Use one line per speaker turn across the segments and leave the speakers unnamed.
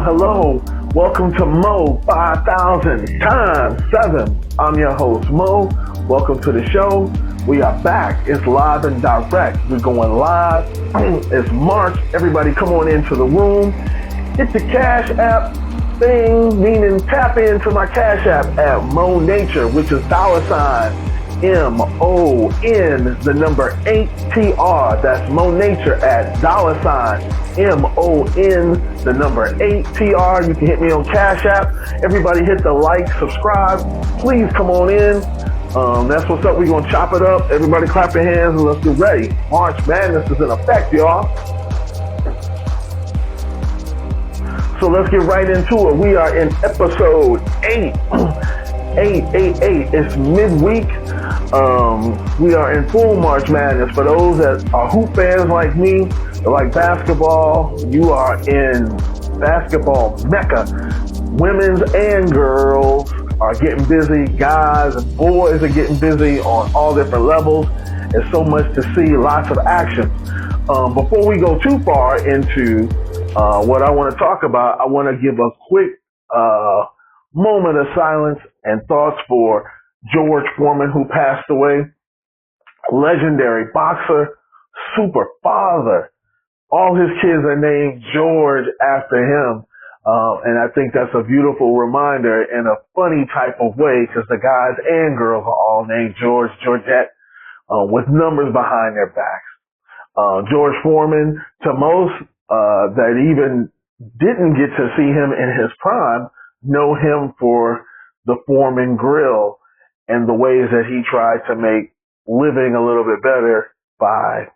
Hello. Welcome to MO5000x7. I'm your host, Mo. Welcome to the show. We are back. It's live and direct. We're going live. It's March. Everybody come on into the room. Hit the Cash App thing, meaning tap into my Cash App at Mo Nature, which is $MON, the number 8TR. That's Mo Nature at $MON, the number 8TR. You can hit me on Cash App. Everybody hit the like, subscribe. Please come on in. That's what's up. We're going to chop it up. Everybody clap your hands and let's get ready. March Madness is in effect, y'all. So let's get right into it. We are in episode 8. 888. It's midweek. We are in full March Madness. For those that are hoop fans like me, that like basketball, you are in basketball mecca. Women's and girls are getting busy. Guys and boys are getting busy on all different levels. There's so much to see, lots of action. Before we go too far into what I want to talk about, I want to give a quick moment of silence and thoughts for George Foreman, who passed away. Legendary boxer, super father. All his kids are named George after him. And I think that's a beautiful reminder in a funny type of way, because the guys and girls are all named George, Georgette, with numbers behind their backs. George Foreman, to most that even didn't get to see him in his prime, know him for the Foreman Grill and the ways that he tried to make living a little bit better by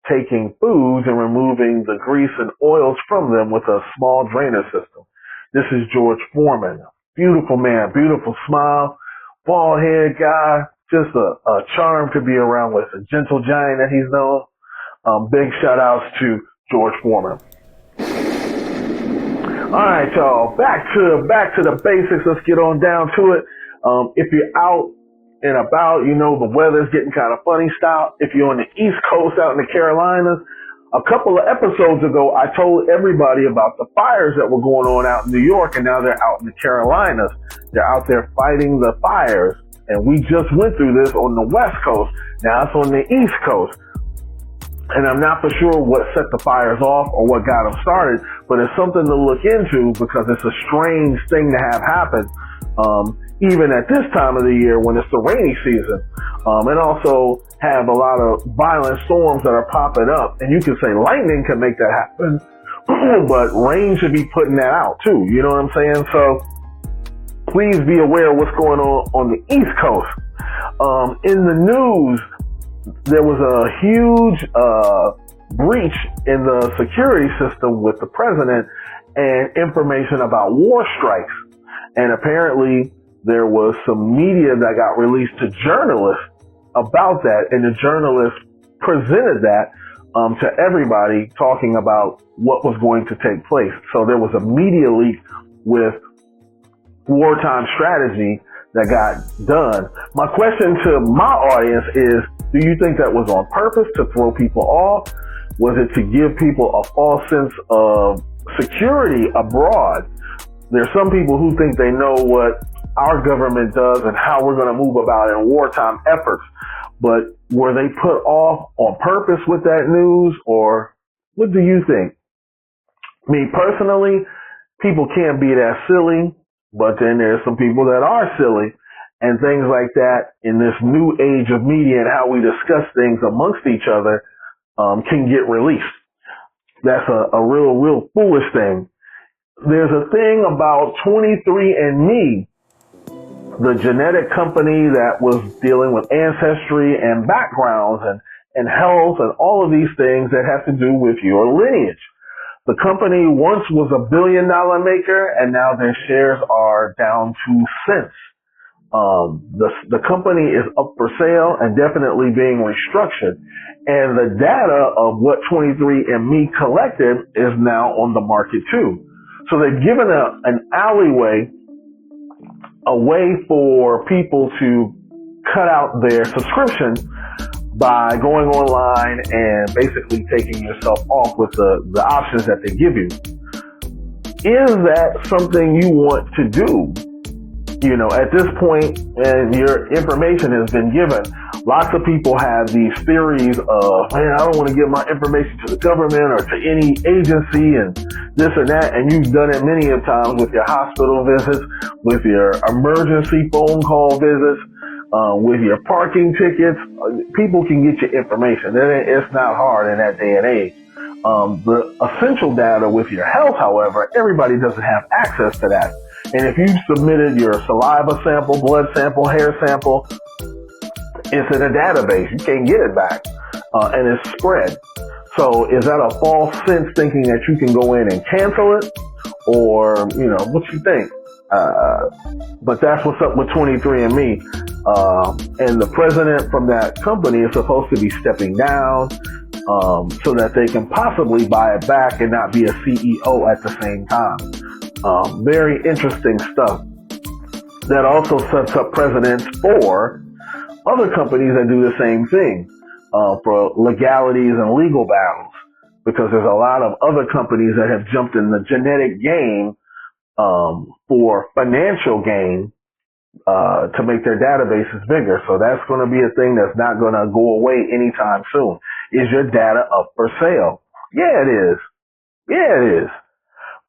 taking foods and removing the grease and oils from them with a small drainer system. This is George Foreman. Beautiful man, beautiful smile, bald head guy, just a charm to be around with, a gentle giant that he's known. Big shout outs to George Foreman. All right, y'all, back to the basics. Let's get on down to it. If you're out and about, you know the weather's getting kind of funny style. If you're on the East Coast out in the Carolinas, a couple of episodes ago, I told everybody about the fires that were going on out in New York, and now they're out in the Carolinas. They're out there fighting the fires, and we just went through this on the West Coast. Now it's on the East Coast. And I'm not for sure what set the fires off or what got them started, but it's something to look into because it's a strange thing to have happen, even at this time of the year when it's the rainy season, and also have a lot of violent storms that are popping up. And you can say lightning can make that happen, but rain should be putting that out too. You know what I'm saying? So please be aware of what's going on the East Coast. In the news, there was a huge breach in the security system with the president and information about war strikes. And apparently there was some media that got released to journalists about that, and the journalists presented that to everybody, talking about what was going to take place. So there was a media leak with wartime strategy that got done. My question to my audience is, do you think that was on purpose to throw people off? Was it to give people a false sense of security abroad? There's some people who think they know what our government does and how we're going to move about in wartime efforts. But were they put off on purpose with that news, or what do you think? Me personally, people can't be that silly, but then there's some people that are silly. And things like that in this new age of media and how we discuss things amongst each other can get released. That's a real foolish thing. There's a thing about 23andMe, the genetic company that was dealing with ancestry and backgrounds and health and all of these things that have to do with your lineage. The company once was $1 billion maker, and now their shares are down to cents. The company is up for sale and definitely being restructured, and the data of what 23andMe collected is now on the market too. So they've given an alleyway, a way for people to cut out their subscription by going online and basically taking yourself off with the options that they give you. is that something you want to do? You know, at this point, and your information has been given, lots of people have these theories of, man, I don't want to give my information to the government or to any agency and this and that. And you've done it many of times with your hospital visits, with your emergency phone call visits, with your parking tickets. People can get your information. It's not hard in that day and age. The essential data with your health, however, everybody doesn't have access to that. And if you've submitted your saliva sample, blood sample, hair sample, it's in a database. You can't get it back. And it's spread. So is that a false sense thinking that you can go in and cancel it? Or, you know, what you think? But that's what's up with 23andMe. And the president from that company is supposed to be stepping down so that they can possibly buy it back and not be a CEO at the same time. Very interesting stuff. That also sets up precedents for other companies that do the same thing, for legalities and legal battles, because there's a lot of other companies that have jumped in the genetic game for financial gain to make their databases bigger. So that's going to be a thing that's not going to go away anytime soon. Is your data up for sale? Yeah, it is. Yeah, it is.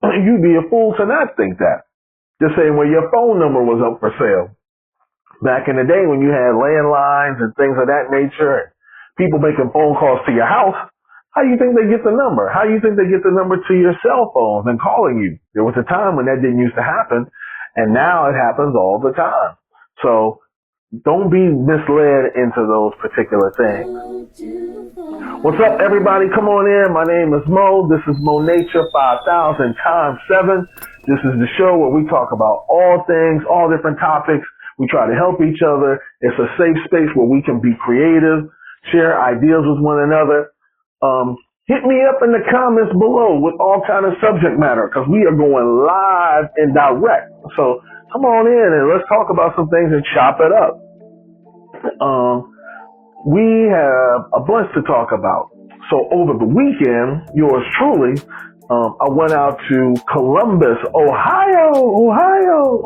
You'd be a fool to not think that. The same way your phone number was up for sale. Back in the day when you had landlines and things of that nature, and people making phone calls to your house, how do you think they get the number? How do you think they get the number to your cell phones and calling you? There was a time when that didn't used to happen, and now it happens all the time. So don't be misled into those particular things. What's up, everybody? Come on in. My name is Mo. This is Mo Nature 5000x7. This is the show where we talk about all things, all different topics. We try to help each other. It's a safe space where we can be creative, share ideas with one another. Hit me up in the comments below with all kind of subject matter, because we are going live and direct. So come on in and let's talk about some things and chop it up. We have a bunch to talk about. So over the weekend, yours truly, I went out to Columbus, Ohio,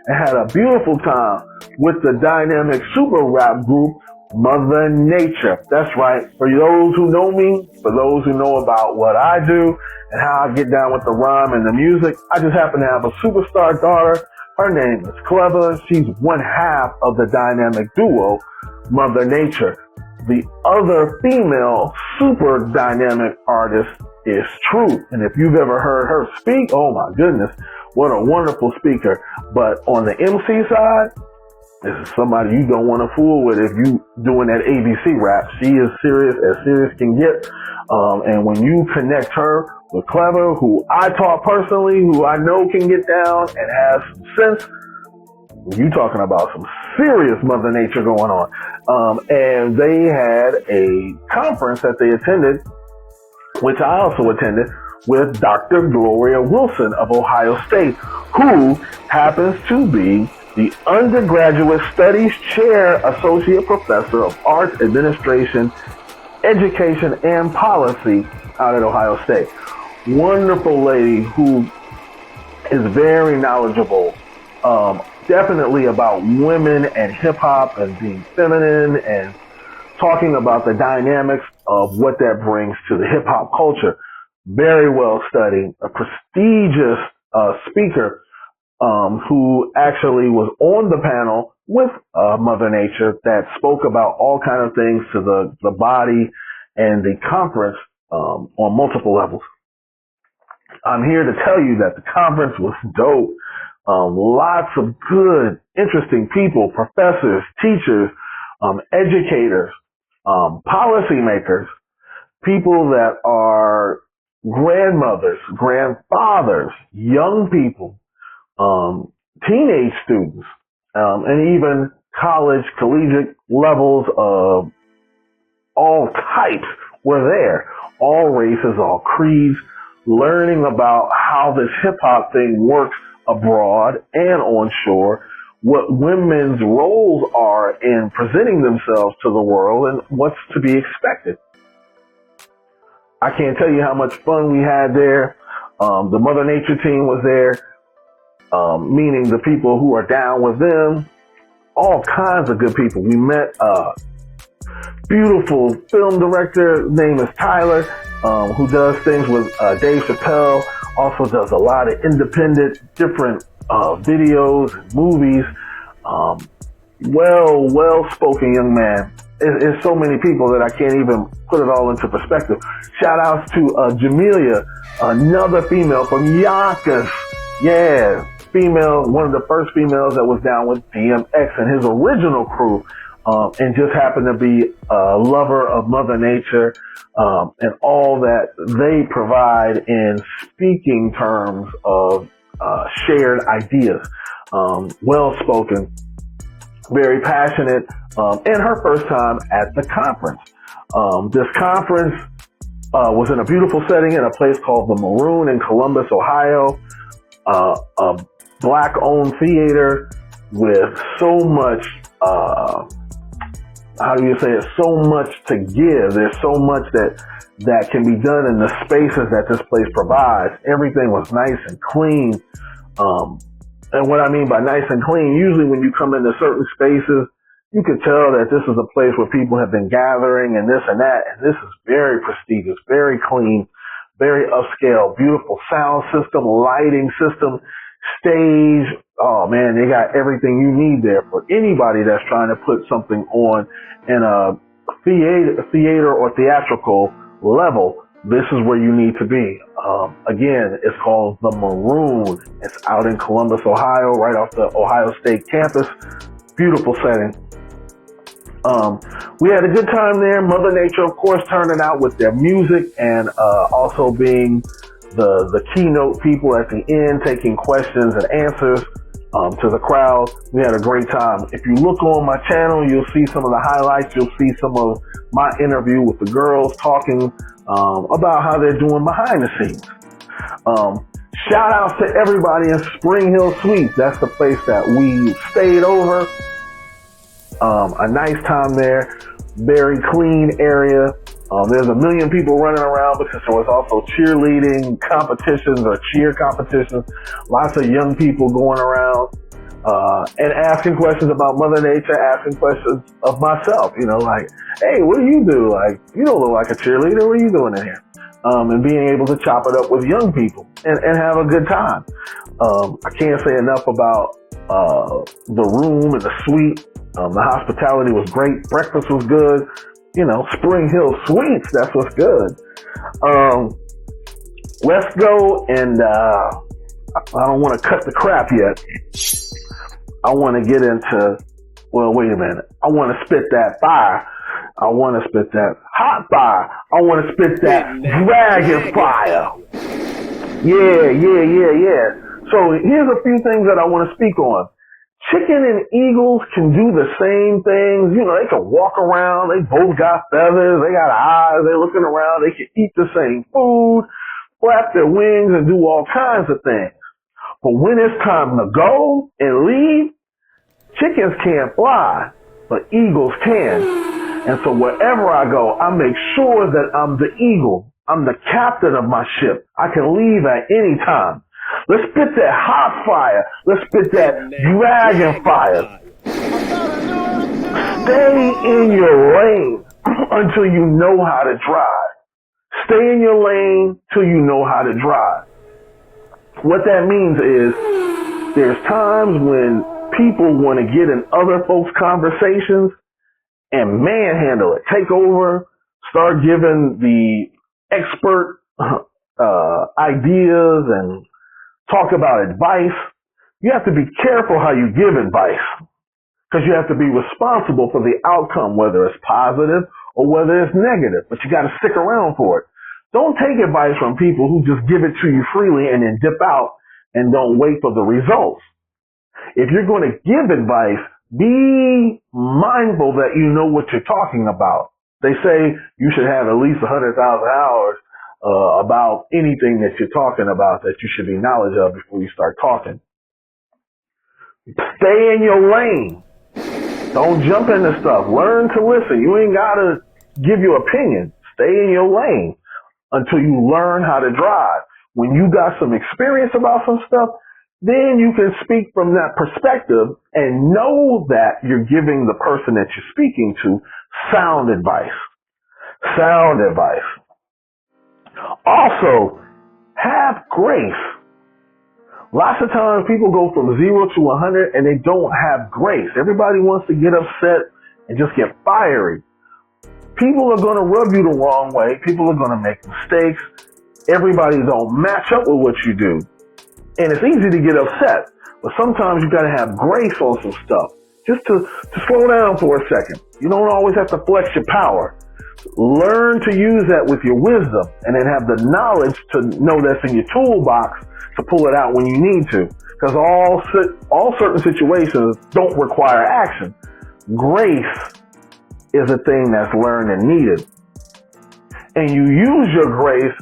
and had a beautiful time with the dynamic super rap group, Mother Nature. That's right. For those who know me, for those who know about what I do and how I get down with the rhyme and the music, I just happen to have a superstar daughter. Her name is Clever. She's one half of the dynamic duo, Mother Nature. The other female super dynamic artist is Truth. And if you've ever heard her speak, oh my goodness, what a wonderful speaker. But on the MC side, this is somebody you don't want to fool with if you doing that ABC rap. She is serious as serious can get. And when you connect her with Clever, who I taught personally, who I know can get down and has some sense, you talking about some serious Mother Nature going on. And they had a conference that they attended, which I also attended, with Dr. Gloria Wilson of Ohio State, who happens to be the Undergraduate Studies Chair Associate Professor of Arts Administration, Education, and Policy out at Ohio State. Wonderful lady who is very knowledgeable, definitely about women and hip hop and being feminine and talking about the dynamics of what that brings to the hip hop culture. Very well studied, a prestigious speaker who actually was on the panel with Mother Nature that spoke about all kind of things to the body and the conference on multiple levels. I'm here to tell you that the conference was dope. Lots of good, interesting people, professors, teachers, educators, policymakers, people that are grandmothers, grandfathers, young people, teenage students, and even college, collegiate levels of all types were there. All races, all creeds, learning about how this hip-hop thing works abroad and on shore, what women's roles are in presenting themselves to the world, and what's to be expected. I can't tell you how much fun we had there. The Mother Nature team was there, meaning the people who are down with them. All kinds of good people. We met a beautiful film director, name is Tyler, who does things with Dave Chappelle, also does a lot of independent, different videos and movies. Well-spoken young man. It's so many people that I can't even put it all into perspective. Shout outs to Jamelia, another female from Yonkers. Yeah, female, one of the first females that was down with DMX and his original crew, and just happened to be a lover of Mother Nature, and all that they provide in speaking terms of shared ideas. Well-spoken, very passionate, and her first time at the conference. This conference was in a beautiful setting in a place called The Maroon in Columbus, Ohio. A Black-owned theater with so much, how do you say it, so much to give. There's so much that can be done in the spaces that this place provides. Everything was nice and clean. And what I mean by nice and clean, usually when you come into certain spaces, you can tell that this is a place where people have been gathering and this and that. And this is very prestigious, very clean, very upscale, beautiful sound system, lighting system, stage. Oh man, they got everything you need there for anybody that's trying to put something on in a theater or theatrical level. This is where you need to be. Again, it's called The Maroon. It's out in Columbus, Ohio, right off the Ohio State campus. Beautiful setting. We had a good time there. Mother Nature, of course, turning out with their music and also being the keynote people at the end, taking questions and answers to the crowd. We had a great time. If you look on my channel, you'll see some of the highlights. You'll see some of my interview with the girls talking about how they're doing behind the scenes. Shout outs to everybody in Spring Hill Suites. That's the place that we stayed over. A nice time there. Very clean area. There's a million people running around because there was also cheerleading competitions or cheer competitions. Lots of young people going around and asking questions about Mother Nature, asking questions of myself. You know, like, hey, what do you do? Like, you don't look like a cheerleader. What are you doing in here? And being able to chop it up with young people and have a good time. I can't say enough about the room and the suite. The hospitality was great. Breakfast was good. You know, Spring Hill Suites, that's what's good. Let's go and I don't want to cut the crap yet. I want to get into, well, wait a minute. I want to spit that fire. I want to spit that hot fire. I want to spit that dragon fire. Yeah. So here's a few things that I want to speak on. Chicken and eagles can do the same things. You know, they can walk around. They both got feathers. They got eyes. They're looking around. They can eat the same food, flap their wings, and do all kinds of things. But when it's time to go and leave, chickens can't fly, but eagles can. And so wherever I go, I make sure that I'm the eagle. I'm the captain of my ship. I can leave at any time. Let's spit that hot fire. Let's spit that dragon fire. Stay in your lane until you know how to drive. Stay in your lane till you know how to drive. What that means is there's times when people want to get in other folks' conversations and manhandle it, take over, start giving the expert ideas and talk about advice. You have to be careful how you give advice because you have to be responsible for the outcome, whether it's positive or whether it's negative, but you got to stick around for it. Don't take advice from people who just give it to you freely and then dip out and don't wait for the results. If you're going to give advice, be mindful that you know what you're talking about. They say you should have at least 100,000 hours about anything that you're talking about that you should be knowledge of before you start talking. Stay in your lane. Don't jump into stuff. Learn to listen. You ain't got to give your opinion. Stay in your lane until you learn how to drive. when you got some experience about some stuff, then you can speak from that perspective and know that you're giving the person that you're speaking to sound advice. Sound advice. Also, have grace. Lots of times people go from 0 to 100 and they don't have grace. Everybody wants to get upset and just get fiery. People are going to rub you the wrong way. People are going to make mistakes. Everybody don't match up with what you do. And it's easy to get upset, but sometimes you got to have grace on some stuff. Just to slow down for a second. You don't always have to flex your power. Learn to use that with your wisdom and then have the knowledge to know that's in your toolbox to pull it out when you need to. Because all certain situations don't require action. Grace is a thing that's learned and needed. And you use your grace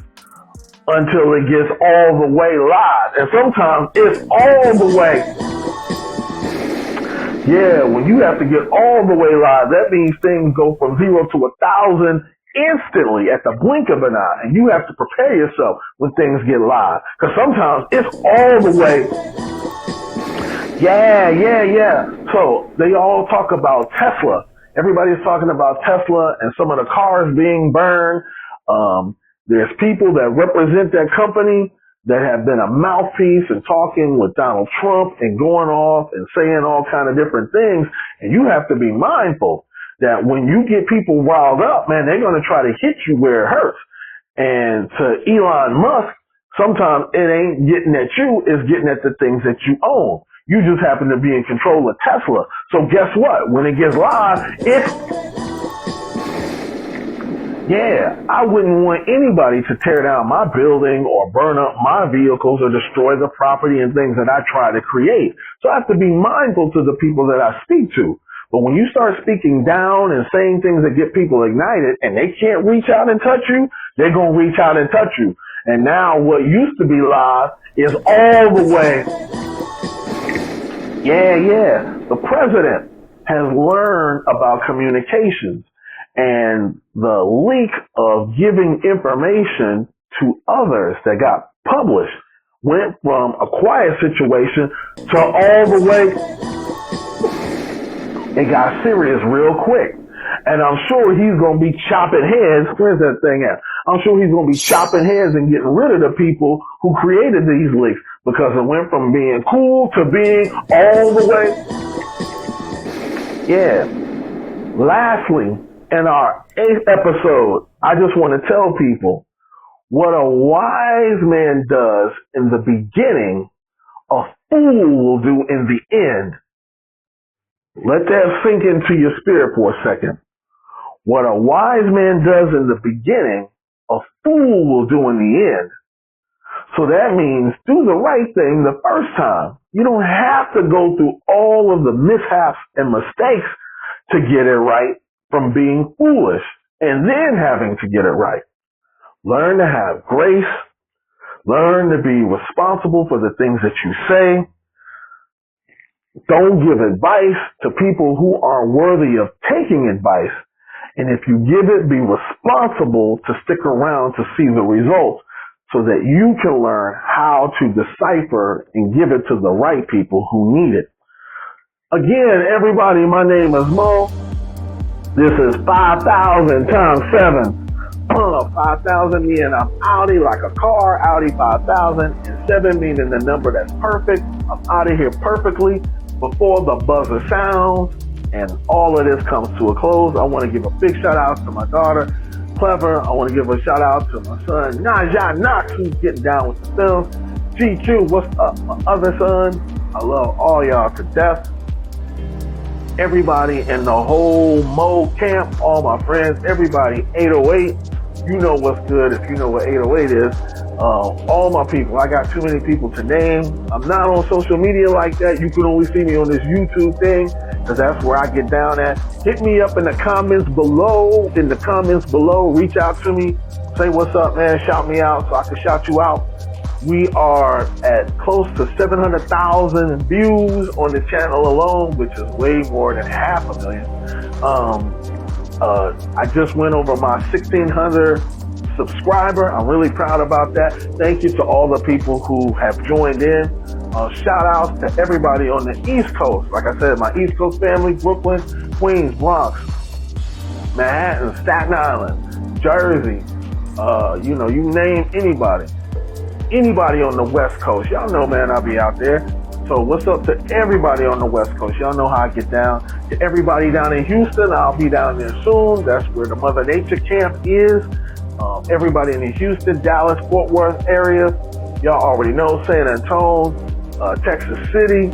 until it gets all the way live. And sometimes it's all the way. Yeah, when you have to get all the way live, that means things go from 0 to 1,000 instantly at the blink of an eye. And you have to prepare yourself when things get live. Because sometimes it's all the way. Yeah. So they all talk about Tesla. Everybody's talking about Tesla and some of the cars being burned. There's people that represent that company that have been a mouthpiece and talking with Donald Trump and going off and saying all kind of different things. And you have to be mindful that when you get people riled up, man, they're going to try to hit you where it hurts. And to Elon Musk, sometimes it ain't getting at you, it's getting at the things that you own. You just happen to be in control of Tesla. So guess what? When it gets live, I wouldn't want anybody to tear down my building or burn up my vehicles or destroy the property and things that I try to create. So I have to be mindful to the people that I speak to. But when you start speaking down and saying things that get people ignited and they can't reach out and touch you, they're going to reach out and touch you. And now what used to be live is all the way. The president has learned about communications. And the leak of giving information to others that got published went from a quiet situation to all the way. It got serious real quick. And I'm sure he's going to be chopping heads. Where's that thing at? I'm sure he's going to be chopping heads and getting rid of the people who created these leaks because it went from being cool to being all the way. Lastly, in our 8th episode, I just want to tell people what a wise man does in the beginning, a fool will do in the end. Let that sink into your spirit for a second. What a wise man does in the beginning, a fool will do in the end. So that means do the right thing the first time. You don't have to go through all of the mishaps and mistakes to get it right from being foolish and then having to get it right. Learn to have grace. Learn to be responsible for the things that you say. Don't give advice to people who aren't worthy of taking advice. And if you give it, be responsible to stick around to see the results so that you can learn how to decipher and give it to the right people who need it. Again, everybody, my name is Mo. This is 5,000 times 7. 5,000 meaning I'm Audi like a car, Audi 5,000, and 7 meaning the number that's perfect. I'm out of here perfectly before the buzzer sounds and all of this comes to a close. I want to give a big shout out to my daughter, Clever. I want to give a shout out to my son, Najah Knox, who's getting down with the films. GQ, what's up, my other son? I love all y'all to death. Everybody in the whole Mo camp, all my friends, everybody, 808, you know what's good if you know what 808 is. All my people, I got too many people to name. I'm not on social media like that. You can only see me on this YouTube thing because that's where I get down at. Hit me up in the comments below. Reach out to me. Say what's up, man. Shout me out so I can shout you out. We are at close to 700,000 views on the channel alone, which is way more than 500,000. I just went over my 1,600 subscriber. I'm really proud about that. Thank you to all the people who have joined in. Shout outs to everybody on the East Coast. Like I said, my East Coast family, Brooklyn, Queens, Bronx, Manhattan, Staten Island, Jersey, you name anybody. Anybody on the West Coast. Y'all know, man, I'll be out there. So what's up to everybody on the West Coast? Y'all know how I get down. To everybody down in Houston, I'll be down there soon. That's where the Mother Nature camp is. Everybody in the Houston, Dallas, Fort Worth area, y'all already know. San Antonio, Texas City,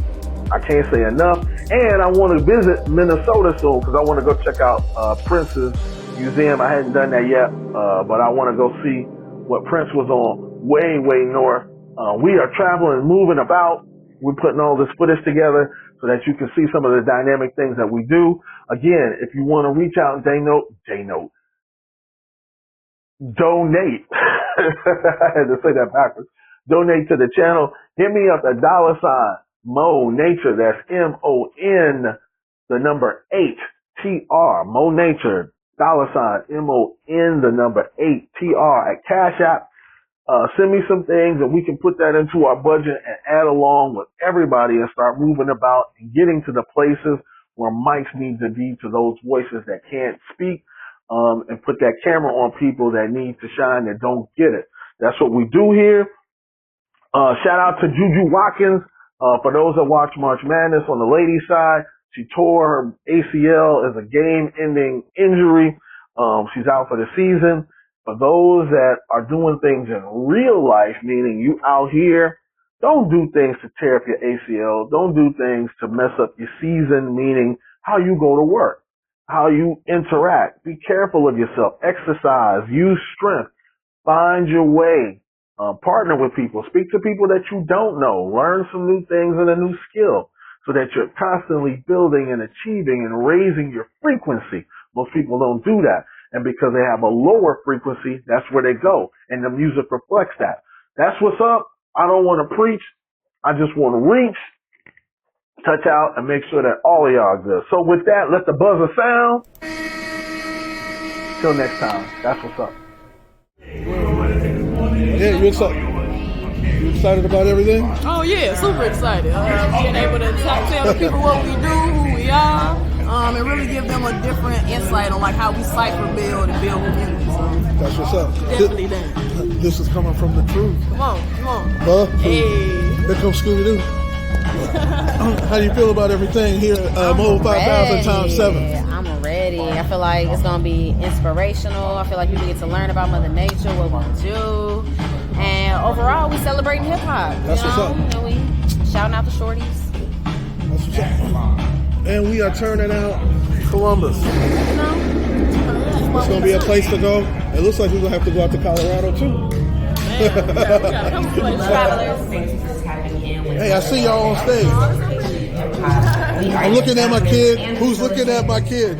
I can't say enough. And I want to visit Minnesota soon because I want to go check out Prince's museum. I hadn't done that yet, but I want to go see what Prince was on way, way north. We are traveling and moving about. We're putting all this footage together so that you can see some of the dynamic things that we do. Again, if you want to reach out and donate. I had to say that backwards. Donate to the channel. Hit me up at $ Mo Nature. That's MON, the number 8TR. Mo Nature. $ MON, the 8TR at Cash App. Send me some things and we can put that into our budget and add along with everybody and start moving about and getting to the places where mics need to be, to those voices that can't speak, and put that camera on people that need to shine that don't get it. That's what we do here. Shout out to Juju Watkins. For those that watch March Madness on the ladies' side, she tore her ACL as a game-ending injury. She's out for the season. For those that are doing things in real life, meaning you out here, don't do things to tear up your ACL. Don't do things to mess up your season, meaning how you go to work, how you interact. Be careful of yourself. Exercise. Use strength. Find your way. Partner with people. Speak to people that you don't know. Learn some new things and a new skill so that you're constantly building and achieving and raising your frequency. Most people don't do that. And because they have a lower frequency, that's where they go. And the music reflects that. That's what's up. I don't want to preach. I just want to reach, touch out, and make sure that all of y'all are good. So with that, let the buzzer sound. Till next time. That's what's up.
Yeah, you excited? You excited about everything?
Oh yeah, super excited. Being able to tell the people what we do, who we are, and really give them a different insight on like how we cipher build and build community. So
that's what's up.
Definitely that.
This is coming from the truth.
Come on.
Hey. Here comes Scooby-Doo. How do you feel about everything here at MO5000x7?
I'm ready. I feel like it's going to be inspirational. I feel like people get to learn about Mother Nature, what we do. And overall, we celebrating hip-hop.
That's what's up.
And we shouting out the shorties.
That's what's up. And we are turning out Columbus. It's going to be a place to go. It looks like we're going to have to go out to Colorado, too. Hey, I see y'all on stage. I'm looking at my kid. Who's looking at my kid?